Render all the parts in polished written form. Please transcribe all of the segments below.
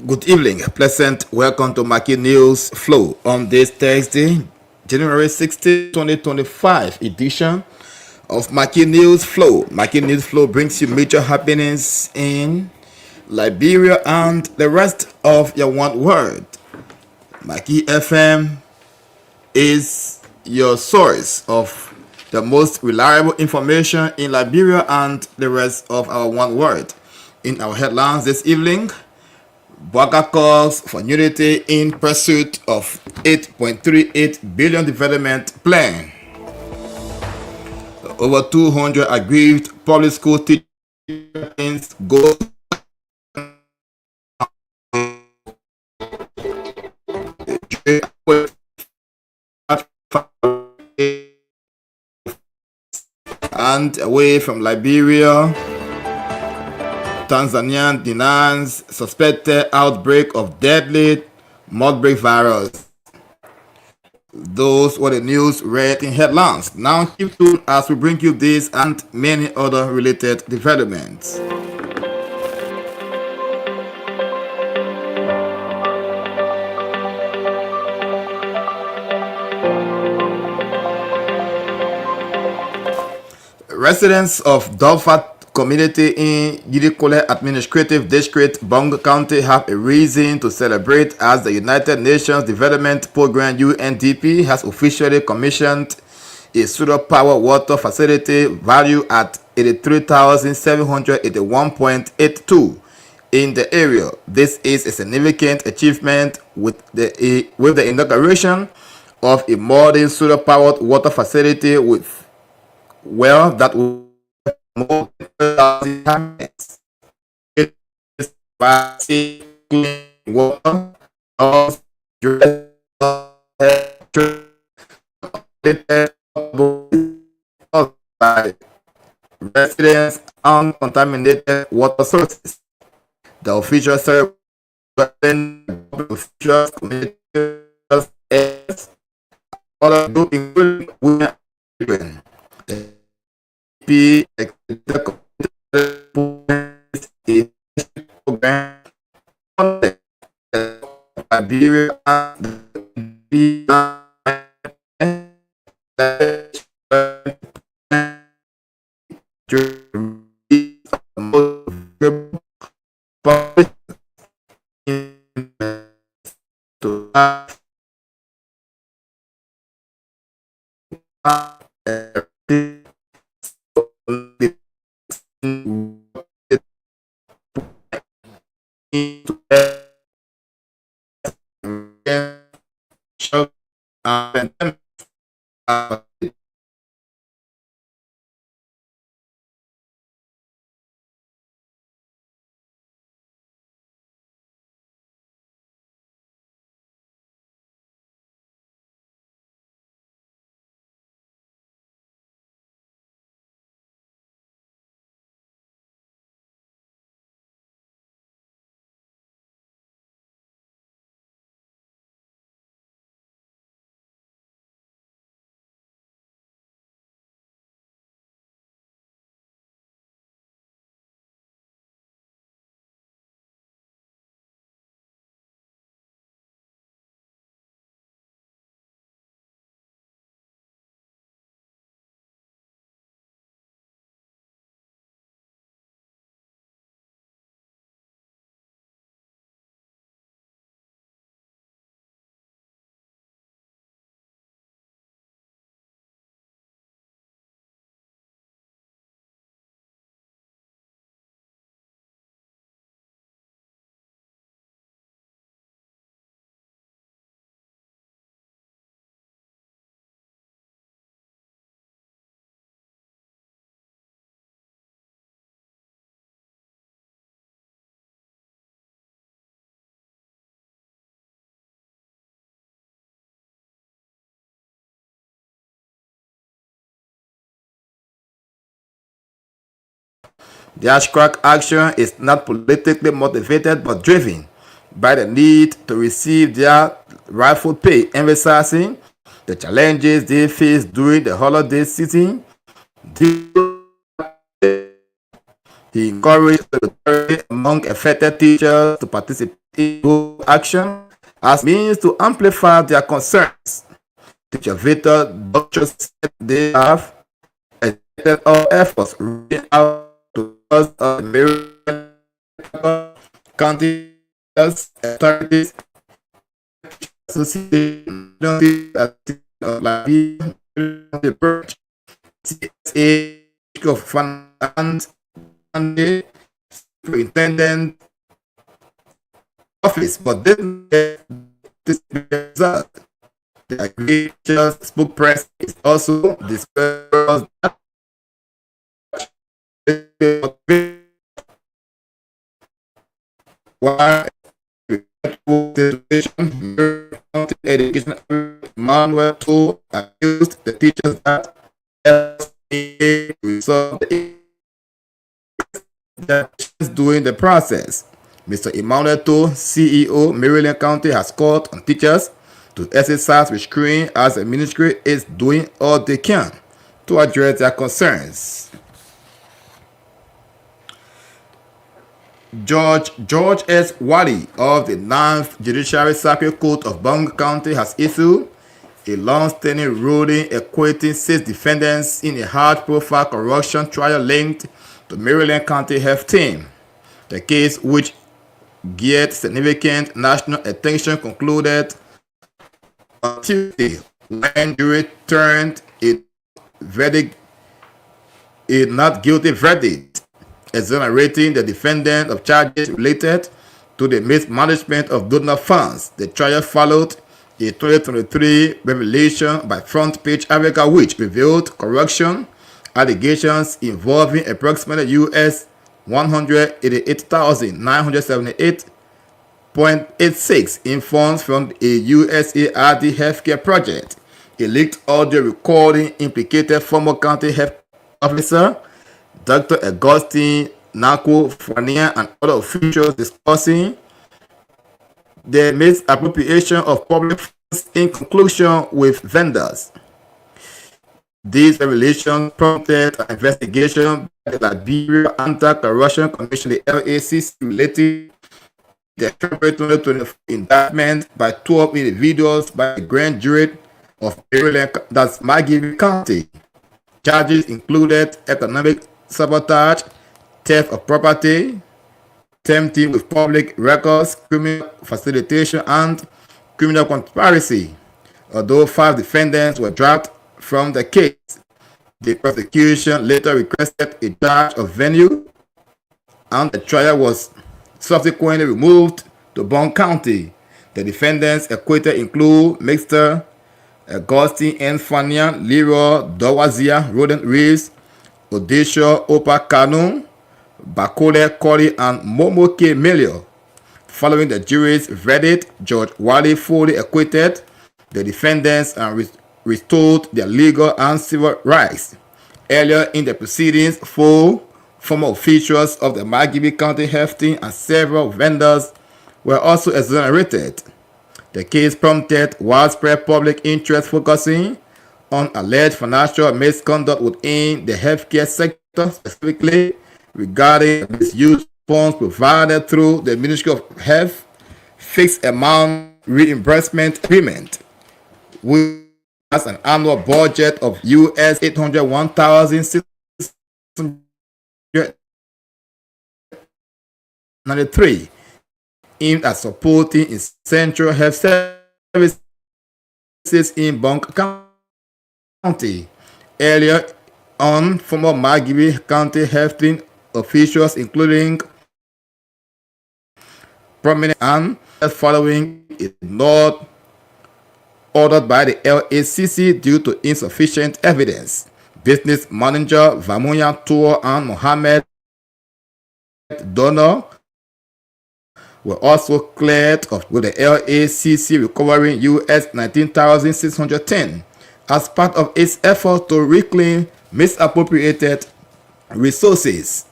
Good evening, pleasant welcome to Maggie News Flow on this Thursday, January 16, 2025 edition of Maggie News Flow. Maggie News Flow brings you major happenings in Liberia and the rest of your one world. Maggie FM is your source of the most reliable information in Liberia and the rest of our one world. In our headlines this evening, Bwaga calls for unity in pursuit of 8.38 billion development plan. Over 200 aggrieved public school teachers go and away from Liberia. Tanzania denies suspected outbreak of deadly Marburg virus. Those were the news read in headlines. Now keep tuned as we bring you this and many other related developments. Residents of Gompa community in Yidikole Administrative District, Bongo County, have a reason to celebrate as the United Nations Development Program UNDP has officially commissioned a solar power water facility valued at 83,781.82 in the area. This is a significant achievement with the inauguration of a modern solar powered water facility that will more than 1,000 habitants. It is clean water, by residents and contaminated water sources. The official ceremony officials, communities, other group including women and children. The program Liberia and the Ashcrack action is not politically motivated but driven by the need to receive their rightful pay, emphasizing the challenges they face during the holiday season. He encouraged solidarity among affected teachers to participate into action as means to amplify their concerns. Teacher Victor Doctor said they have extended all efforts reaching out to us of the county authorities, association of Liberia, CSA of Finance, Superintendent Office, but this result. The agriculture spokesperson is also dispersed while education manual to accuse the teachers that resolve during the process. Mr. Emmanuel To, CEO, Maryland County, has called on teachers to exercise restraint as the ministry is doing all they can to address their concerns. Judge George S. Wally of the 9th Judiciary Circuit Court of Bong County has issued a long-standing ruling equating 6 defendants in a high-profile corruption trial linked to Maryland County Health Team. The case, which gained significant national attention, concluded on Tuesday when jury turned a not guilty verdict, exonerating the defendant of charges related to the mismanagement of donor funds. The trial followed a 2023 revelation by Front Page Africa, which revealed corruption allegations involving approximately US $188,978.86 in funds from a USAID healthcare project. A leaked audio recording implicated former county health officer Dr. Augustine Nako Fania and other officials discussing the misappropriation of public funds in conclusion with vendors. These revelations prompted an investigation by the Liberia Anti-Corruption Commission, the LACC, related to the February 2024 indictment by 12 individuals by the grand jury of Maryland, that's Maggie County. Charges included economic sabotage, theft of property, tampering with public records, criminal facilitation, and criminal conspiracy. Although 5 defendants were dropped from the case, the prosecution later requested a charge of venue, and the trial was subsequently removed to Bong County. The defendants acquitted include Mr. Augustine N. Fania, Leroy Dawazia, Roden Reeves, Odesho Opa Kanu, Bakole Kori, and Momoke Melio. Following the jury's verdict, Judge Wally fully acquitted the defendants and restored their legal and civil rights. Earlier in the proceedings, 4 former officials of the Maggie County Health Team and several vendors were also exonerated. The case prompted widespread public interest focusing on alleged financial misconduct within the healthcare sector, specifically regarding misuse funds provided through the Ministry of Health fixed amount reimbursement agreement, which has an annual budget of US $801,693, aimed at supporting essential health services in Bong County. Earlier on, former Maggie County Health Team officials, including prominent and following, is not ordered by the LACC due to insufficient evidence. Business manager Vamuya Tour and Mohammed Donor were also cleared of, with the LACC recovering US $19,610 as part of its effort to reclaim misappropriated resources.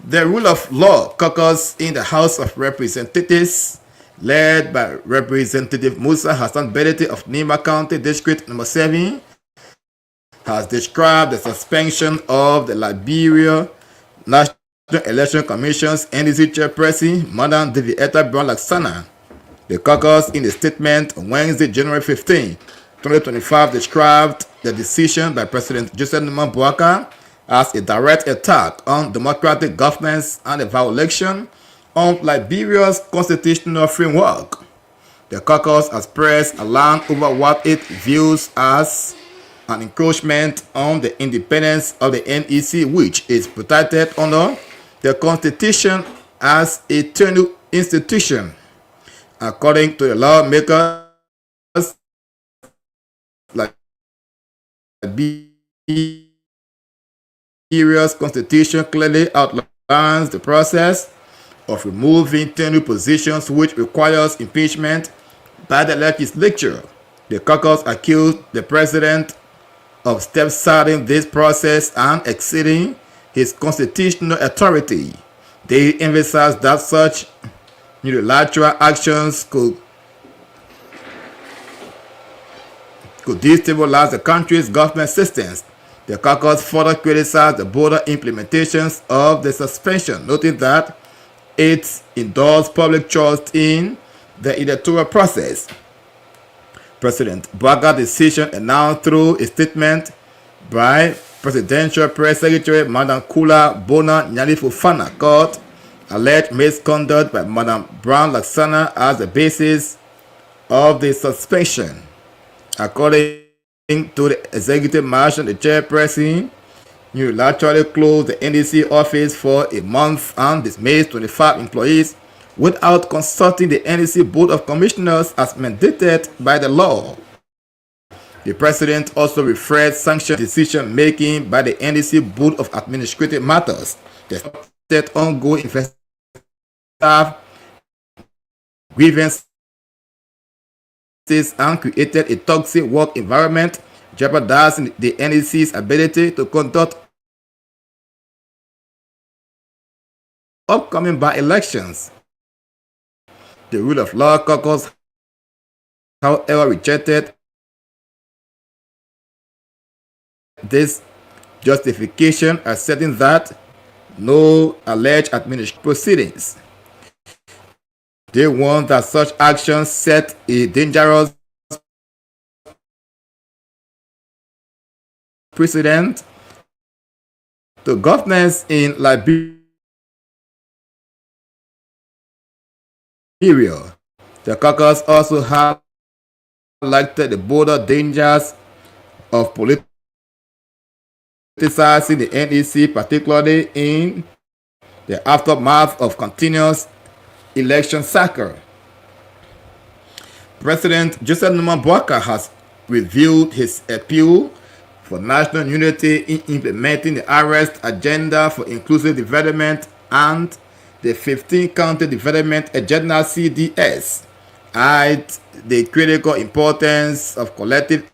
The Rule of Law Caucus in the House of Representatives, led by Representative Musa Hassan Bedete of Nimba County District Number 7, has described the suspension of the Liberia National Election Commission's NDC chairperson, Madam Devietta Brown-Laxana. The caucus, in a statement on Wednesday, January 15, 2025, described the decision by President Joseph Nimba Boakai as a direct attack on democratic governance and a violation of Liberia's constitutional framework. The caucus expressed alarm over what it views as an encroachment on the independence of the NEC, which is protected under the Constitution as a tenure institution. According to the lawmakers, Liberia's constitution clearly outlines the process of removing tenure positions, which requires impeachment by the legislature. The caucus accused the president of step-siding this process and exceeding his constitutional authority. They emphasized that such unilateral actions could destabilize the country's government systems. The caucus further criticized the broader implementations of the suspension, noting that it endorsed public trust in the electoral process. President Boakai's decision, announced through a statement by Presidential Press Secretary Madam Kula Bona Nyali-Fofana, called alleged misconduct by Madam Brown-Laxana as the basis of the suspension. According to the executive marshal, the chairperson unilaterally closed the NDC office for a month and dismissed 25 employees without consulting the NDC Board of Commissioners as mandated by the law. The president also referred sanction decision-making by the NDC Board of Administrative Matters. They started ongoing investigation of grievances and created a toxic work environment, jeopardizing the NDC's ability to conduct upcoming by-elections. The Rule of Law Caucus, however, rejected this justification, asserting that no alleged administrative proceedings. They warned that such actions set a dangerous precedent to governance in Liberia. The caucus also highlighted the broader dangers of politicizing the NEC, particularly in the aftermath of continuous election cycle. President Joseph Nimba Boakai has revealed his appeal for national unity in implementing the arrest agenda for inclusive development and the 15-county development agenda CDS, highlighted the critical importance of collective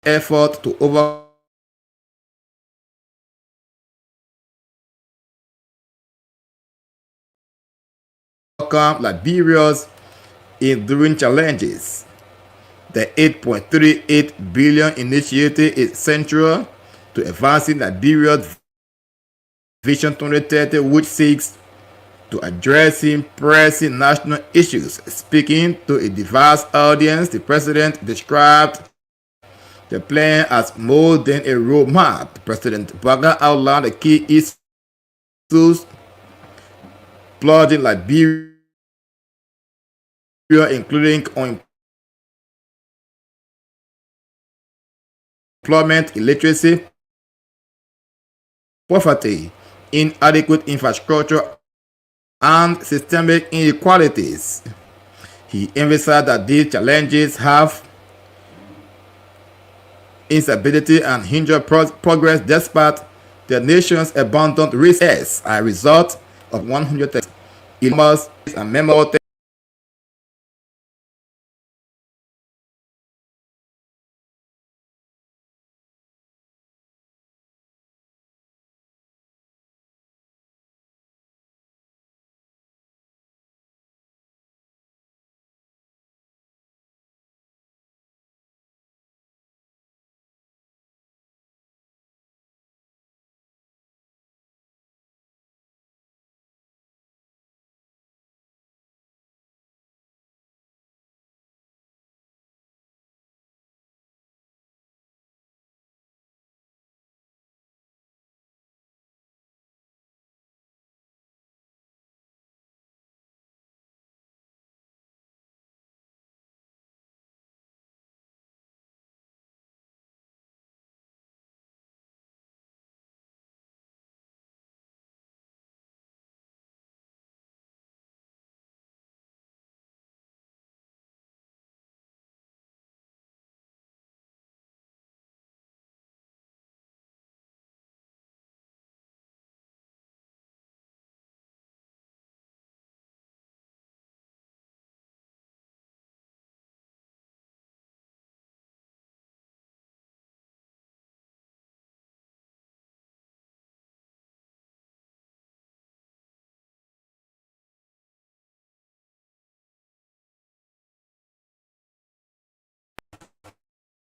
effort to overcome Liberia's enduring challenges. The $8.38 billion initiative is central to advancing Liberia's Vision 2030, which seeks to addressing pressing national issues. Speaking to a diverse audience, the president described the plan as more than a roadmap. President Boakai outlined the key issues plaguing Liberia, including unemployment, illiteracy, poverty, inadequate infrastructure, and systemic inequalities. He emphasized that these challenges have instability and hinder progress despite the nation's abundant resources as a result of 100 illness and memorial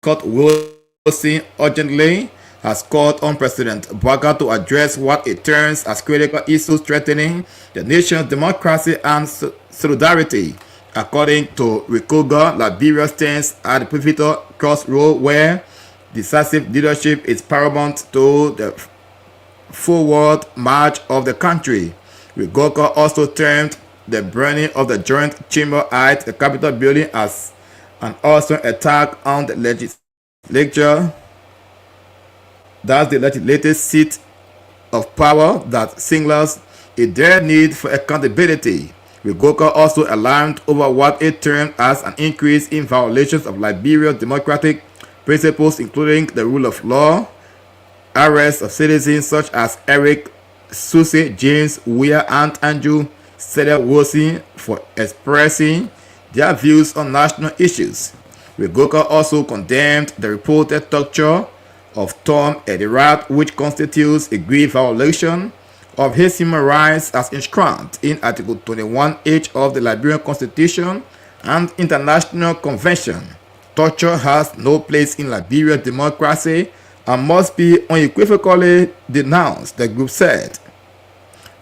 Scott Wilson urgently has called on President Bouaga to address what it terms as critical issues threatening the nation's democracy and solidarity. According to Rikoga, Liberia stands at the pivotal crossroad where decisive leadership is paramount to the forward march of the country. Rikoga also termed the burning of the Joint Chamber at the Capitol building as an awesome attack on the legislature. That's the legislative seat of power that signals a dire need for accountability. Rikoga also alarmed over what it termed as an increase in violations of Liberia's democratic principles, including the rule of law, arrests of citizens such as Eric Susie, James Weir, and Andrew Cedar Wilson for expressing their views on national issues. Rikoga also condemned the reported torture of Tom Edirat, which constitutes a grave violation of his human rights as enshrined in Article 21H of the Liberian Constitution and International Convention. Torture has no place in Liberia's democracy and must be unequivocally denounced, the group said.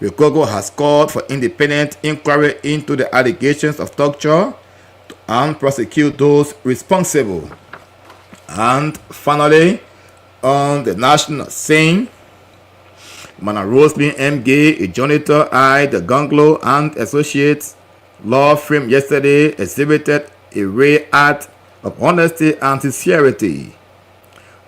Rikoga has called for independent inquiry into the allegations of torture and prosecute those responsible. And finally, on the national scene, Mana Roslyn M. Gay, a janitor at the Ganglo and Associates law firm yesterday, exhibited a rare act of honesty and sincerity.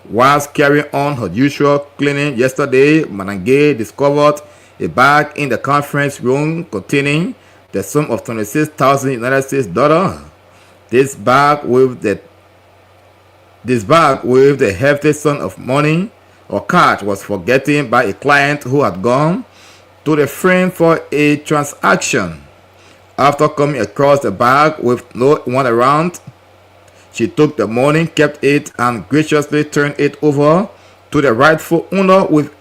Whilst carrying on her usual cleaning yesterday, Manangay discovered a bag in the conference room containing the sum of 26,000 United States dollars. This bag with the hefty sum of money or cash was forgotten by a client who had gone to the firm for a transaction. After coming across the bag with no one around, she took the money, kept it, and graciously turned it over to the rightful owner with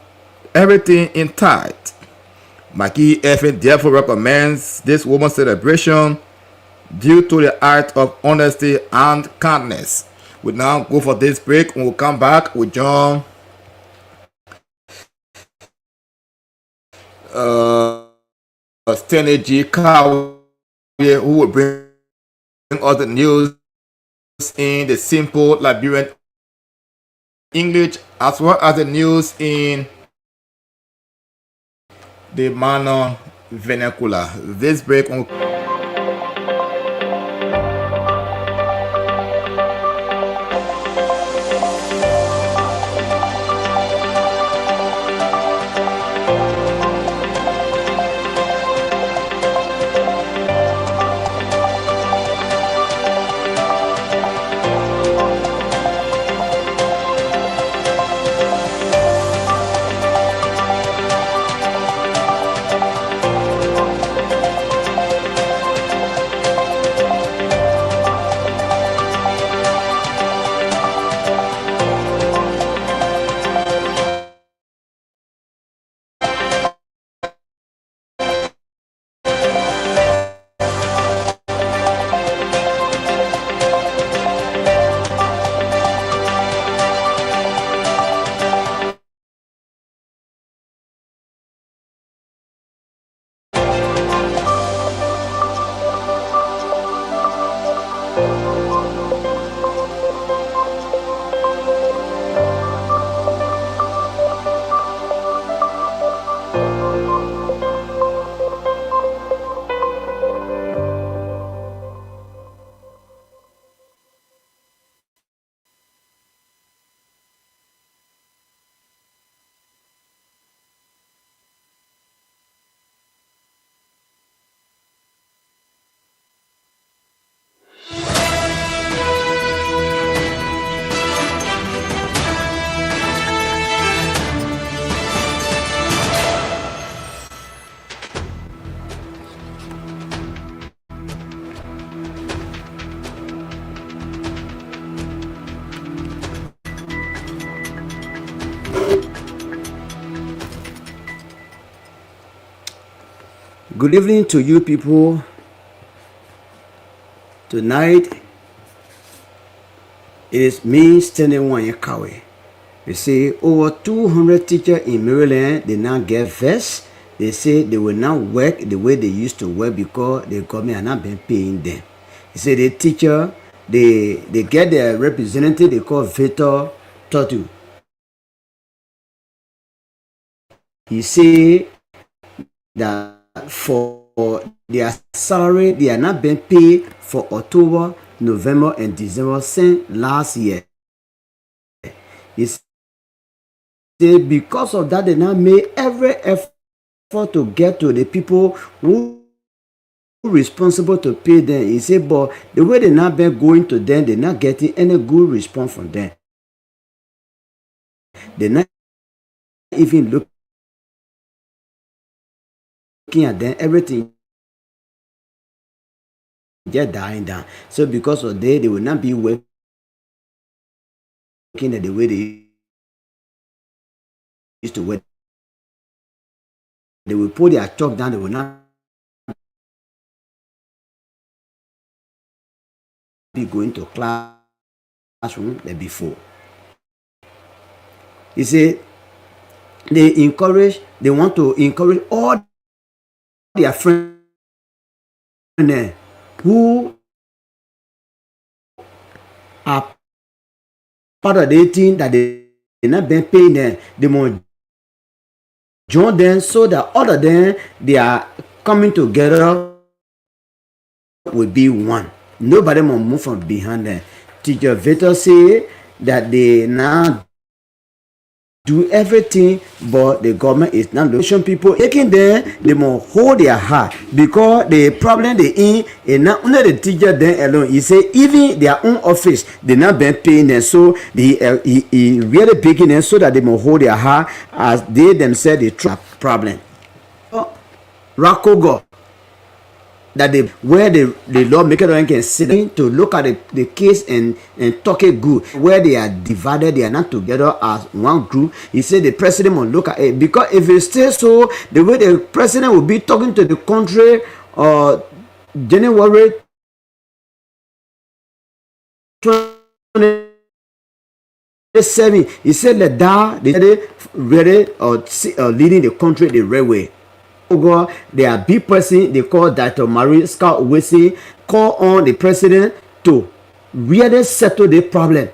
everything intact. Maggie therefore recommends this woman's celebration due to the act of honesty and kindness. We now go for this break and we'll come back with John Stanley G. Cowie, who will bring us the news in the simple Liberian English as well as the news in the Mano vernacular. This break will Good evening to you people. Tonight It is me standing one in Kawe. They say over 200 teachers in Maryland, they now get vexed. They say they will not work the way they used to work because the government has not been paying them. They say the teacher, they get their representative, they call Victor Totu. He say that for their salary, they are not being paid for October, November, and December since last year. He say because of that, they now made every effort to get to the people who responsible to pay them. He said, but the way they not been going to them, they're not getting any good response from them. They're not even looking at them. Everything just dying down. So because of that, they will not be working at the way they used to work. They will put their chalk down. They will not be going to classroom than before. He said they want to encourage all their friends who are part of the team that they not been paying them. They must join them so that all of them they are coming together will be one. Nobody must move from behind them. Teacher Victor say that they now do everything, but the government is not looking people. Taking them, they must hold their heart because the problem they in is not only the teacher them alone. He say even their own office they not been paying them, so he really picking them so that they must hold their heart as they themselves they try problem. Rakogo. That where the lawmaker can sit in to look at the case and talk it good. Where they are divided, they are not together as one group. He said the president will look at it because if it stays so, the way the president will be talking to the country January 27, he said that they ready leading the country the right way. They are big person they call Dr. Marie Scott Wissy call on the president to really settle the problem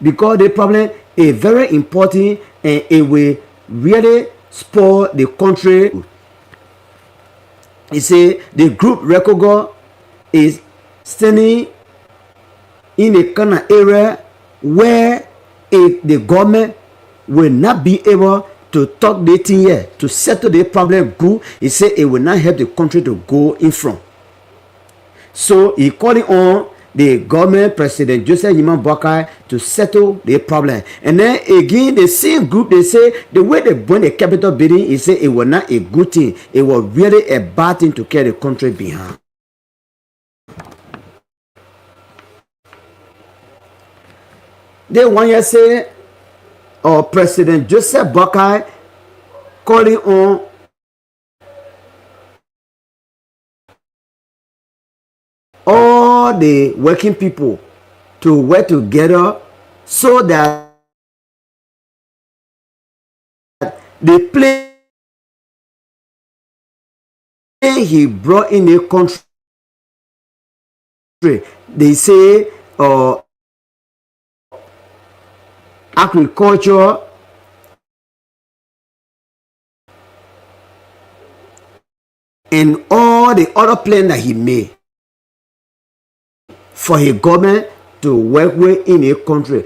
because the problem is very important and it will really spoil the country. He say the group Rekogo is standing in a kind of area where if the government will not be able to talk the thing here to settle the problem good, he said it will not help the country to go in front. So he calling on the government, President Joseph Nimba Boakai, to settle the problem. And then again, the same group, they say the way they burn the Capitol building, he said it was not a good thing. It was really a bad thing to carry the country behind. They want to say, President Joseph Boakai calling on all the working people to work together so that the plane he brought in the country, they say agriculture and all the other plans that he made for his government to work with in a country.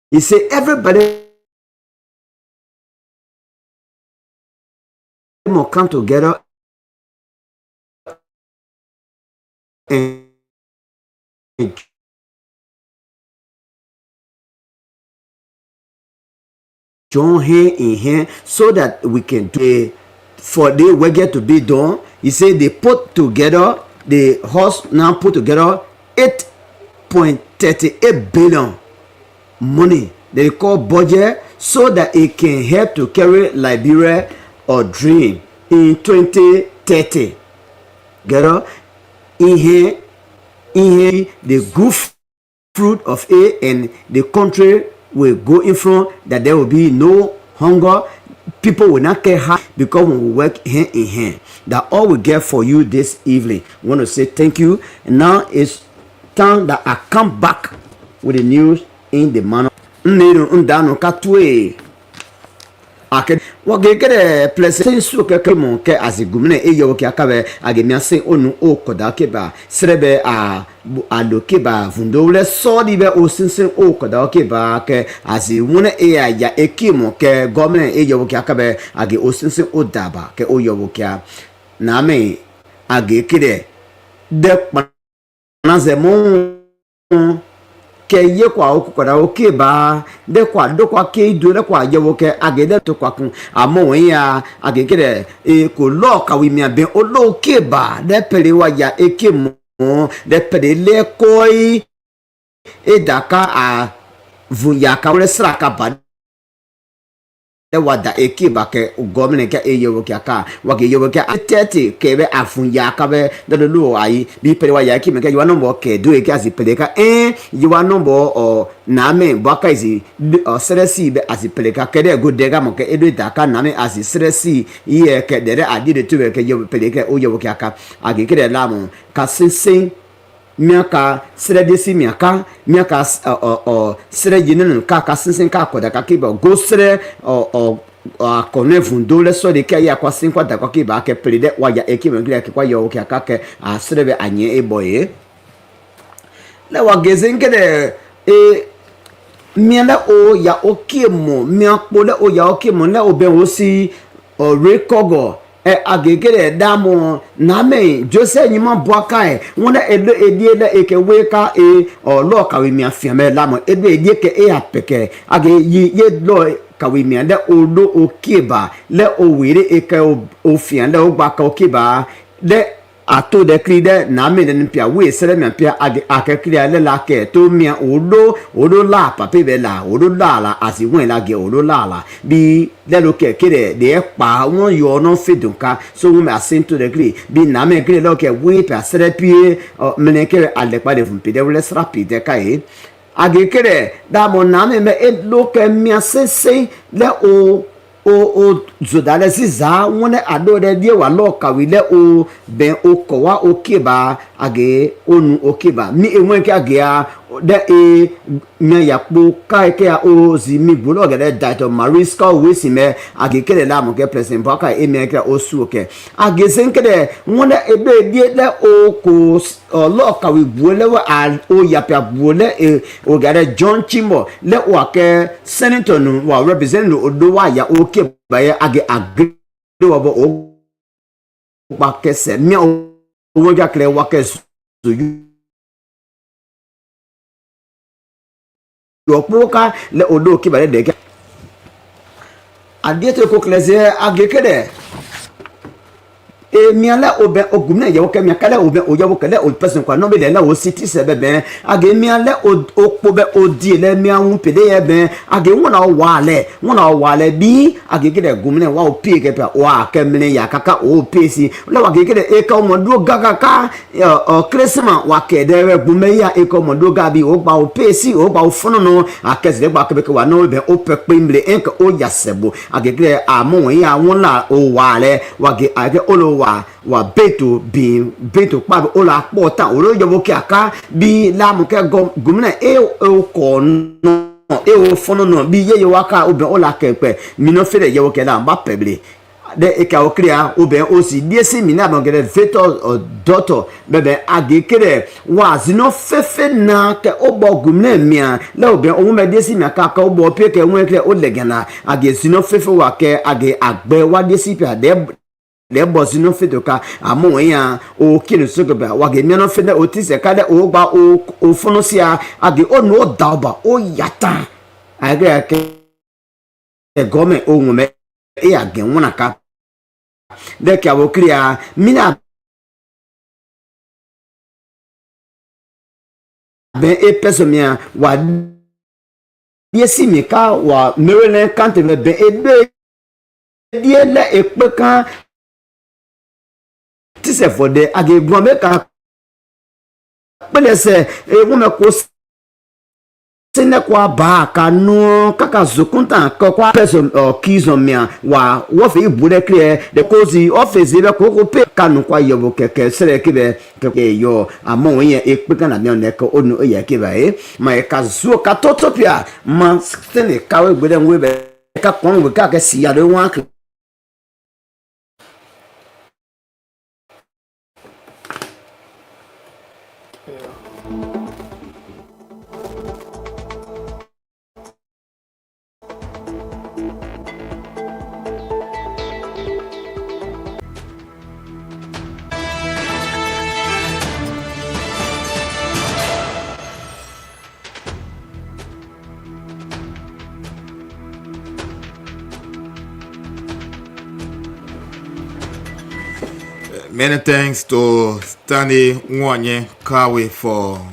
He said everybody must come together and join hand in hand so that we can do for the work to be done. He said they put together, the house now put together 8.38 billion money they call budget so that it can help to carry Liberia or dream in 2030. Get up in here in the good fruit of it, and the country will go in front, that there will be no hunger. People will not get high because when we work hand in hand. That all we get for you this evening. I want to say thank you. And now it's time that I come back with the news in the manner. Ake wagekere plese su ke mon ke azigumne e yo ke akabe agemiase onu o koda ke ba srebe a aloke ba vundole so di be o sinsin o koda ke ba ke azimune e ya ekimo ke gomne e yo ke akabe age o sinsin o daba ke o yo ke na me agekere de panaze mon ke ye kwa okukoda oke ba de kwa do kwa ke do le kwa yewo ke agede to kwa kun amo ya agekere e ko lo ka wi mi abe o lo ke ba de pere wa ya eke mo de pere le koi e daka a vuya ka le sra ka ba wada ekiba ke gomne ke eyo ke aka wage yo ke atete ke be afunya ka be do lu ayi bi pere wa ya ki me ke yo no mo ke do e ke asipele ka yo no mo o na me baka isi o seresi be asipele ka ke de go de ga mo ke edo daka na me asi seresi ye ke de adi de tu ke yo pele ke o yo ke aka age ke de la mo ka sinsin miaka sere desi miaka sere jinin ka sinsin ka koda ka kiba go sere a kone vundo le so de ke ya kwa sin kwa da kwa kiba ke plede wa ya ekime gre ke kwa yo ke aka ke a sere be anye e boye le wa gezen ke de miela o ya okimo miapo le o ya okimo le o be o si o rekogo agegere damo name jose nyima boaka wona edo edie da ekewe ka lo kawe mi afiame lamo edo edie ke apeke age ye lo kawe mi anda odo okeba le owere eke ofian le ogbaka okeba le ato de kride na me den pia we sere me pia akekria le la ke to mi odo la pape be la odo la asi wen la ge odo la bi le lo ke kire de pa won yo no fedunka so we me asinto de kri bi na me kire lo ke we pa sere pie me ke ale pa de fumpi de le rapide kai agekere da mo na me lo ke mi asese le o zodale ziza wone ado de die wa lo kawi le o ben o ko wa okeba age onu okeba mi enwe ke age a de me ya po kai ke o zi mi bulo gede dato mariska we si me age kele la mo ke president ba kai me ke o su ke age sen ke de wone ebe die le o ko lo kawi buole wa o ya pia buole o gede John Chimbo le o ke senator no wa represent no do wa ya o ke baye age agre wa bo o ba ke se mi o wo ja kle wa ke so yo poka le odo ki bare de ke adieto ko kleze age kede miala oben ogumna ye woke miakala oben oyawo kele o person kwa no be le la o city se bebe age miala okpo be odi le miawu pede ye be age wona wale bi age kede gumna wa o pie ke pa wa kemne ya kaka o pesi le wa age kede e ka o modu gaga ka o christmas wa kede we gume ya e ka o modu gabi o gba o pesi o gba o fono no akese gba ke be wa no be o pepe mble en ka o yasebo age kede amon ya wona o wale wa age olo wa beto pa o la pota o lo yobo ki aka bi la mo ke gomna ko no o fono no bi ye waka o be o la kepe mi no fere ye wo ke la ba peble de e ka o clear o be o si die si mi na bon ke veto doto bebe age kere wa zino fefe na ke o bo gomna mia la o be o me die si mi aka ka o bo pe ke won ke o legana age zino fefe wa ke age agbe wa die si pe de le boss no fit ka amo ya o kinu sugo ba wage mi no fit o ti se ka de o gba o fono sia age o no dauba o yata age ke e gome o ngume e age wona ka de ka wo clear mina ben e peso mia wa yesi mi ka wa mewele kante me ben e de die le e pe kan ti se for de age gbon me ka pele se wome ko sene kwa ba kanu kaka zokunta kwa person kizo mia wa wo fe ibure clear de kozi office be ko pe kanu kwa yobo keke sere kibe keke yo amon yen ekpe kana mi on eko onu ye kiba ma e ka zo ka totopia ma sene ka we gbede nwe be ka kon we ka ke si ya de wan. Many thanks to Stanley Nwanye Kawe for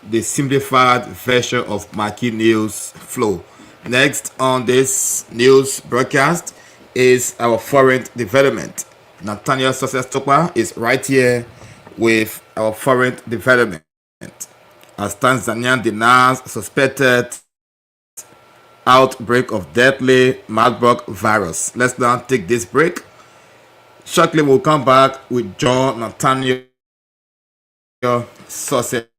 the simplified version of Mackie News Flow. Next on this news broadcast is our foreign development. Nathaniel Success Topa is right here with our foreign development. As Tanzania denies suspected outbreak of deadly Marburg virus. Let's now take this break. Shortly, we'll come back with John Nathaniel Success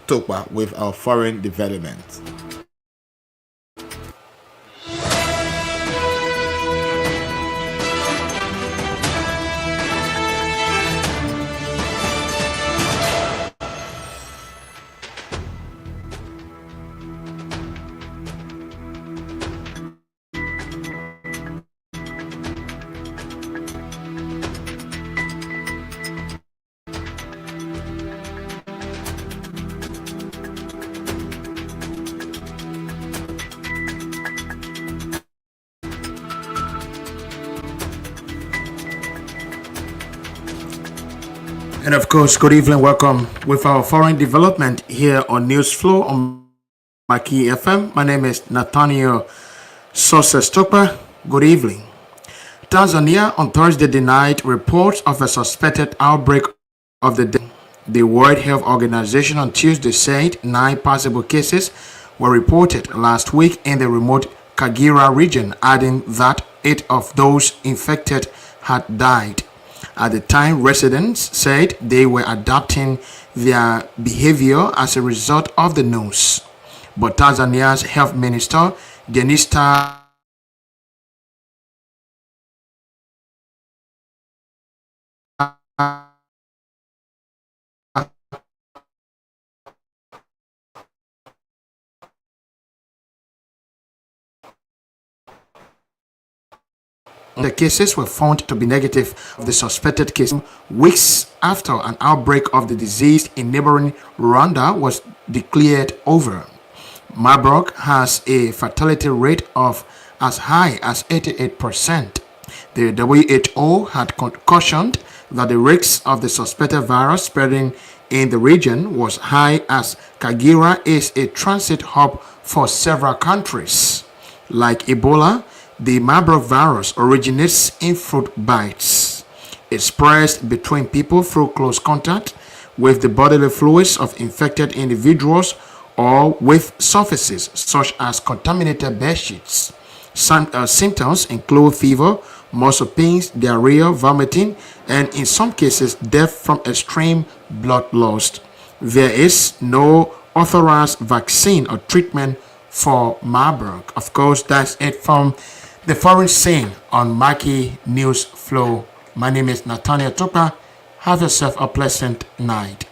Topa with our foreign development. And of course, good evening. Welcome with our foreign development here on News Flow on Maggie FM. My name is Nathaniel Success Topa. Good evening. Tanzania on Thursday denied reports of a suspected outbreak of the World Health Organization on Tuesday said 9 possible cases were reported last week in the remote Kagera region, adding that 8 of those infected had died. At the time, residents said they were adapting their behavior as a result of the news. But Tanzania's health minister, Denista the cases were found to be negative of the suspected case weeks after an outbreak of the disease in neighboring Rwanda was declared over. Marburg has a fatality rate of as high as 88%. The WHO had cautioned that the risk of the suspected virus spreading in the region was high as Kagera is a transit hub for several countries. Like Ebola, the Marburg virus originates in fruit bites. It spreads between people through close contact with the bodily fluids of infected individuals or with surfaces such as contaminated bed sheets. Symptoms include fever, muscle pains, diarrhea, vomiting, and in some cases death from extreme blood loss. There is no authorized vaccine or treatment for Marburg. Of course, that's it from the foreign scene on Maggie News Flow. My name is Nathaniel Topa. Have yourself a pleasant night.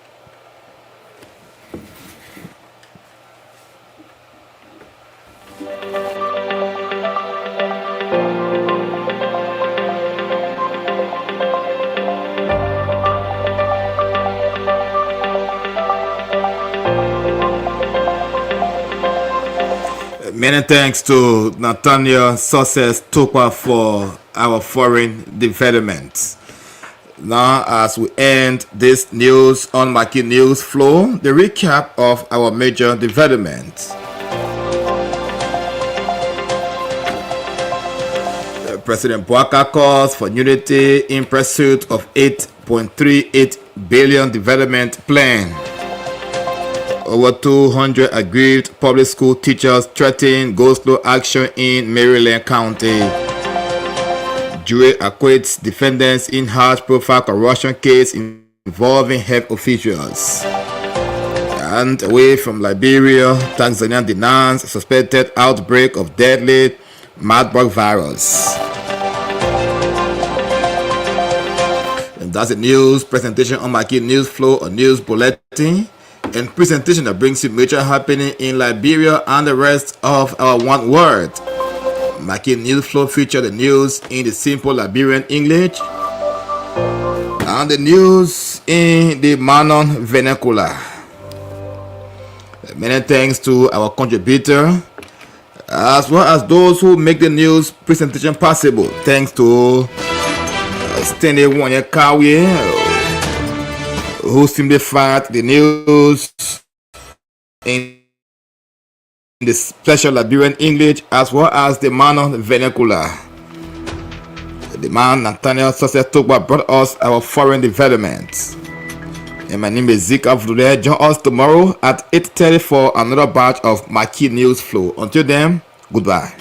Many thanks to Nathaniel Success Topa for our foreign development. Now, as we end this news on Mackie News Flow, the recap of our major developments. President Boaka calls for unity in pursuit of 8.38 billion development plan. Over 200 aggrieved public school teachers threaten go-slow action in Maryland County. Jury acquits defendants in high-profile corruption case involving health officials. And away from Liberia, Tanzania denies suspected outbreak of deadly Marburg virus. And that's the news presentation on Maggie News Flow or News Bulletin. And presentation that brings you major happening in Liberia and the rest of our one word. Maggie News Flow feature the news in the simple Liberian English and the news in the Manon vernacular. Many thanks to our contributor as well as those who make the news presentation possible. Thanks to Stanley Wanyakawe, who simplified the news in the special Liberian English as well as the Manon vernacular. The man Nathaniel Success Togba brought us our foreign developments. And my name is Zika Vlude. Join us tomorrow at 8:30 for another batch of Maggie News Flow. Until then, goodbye.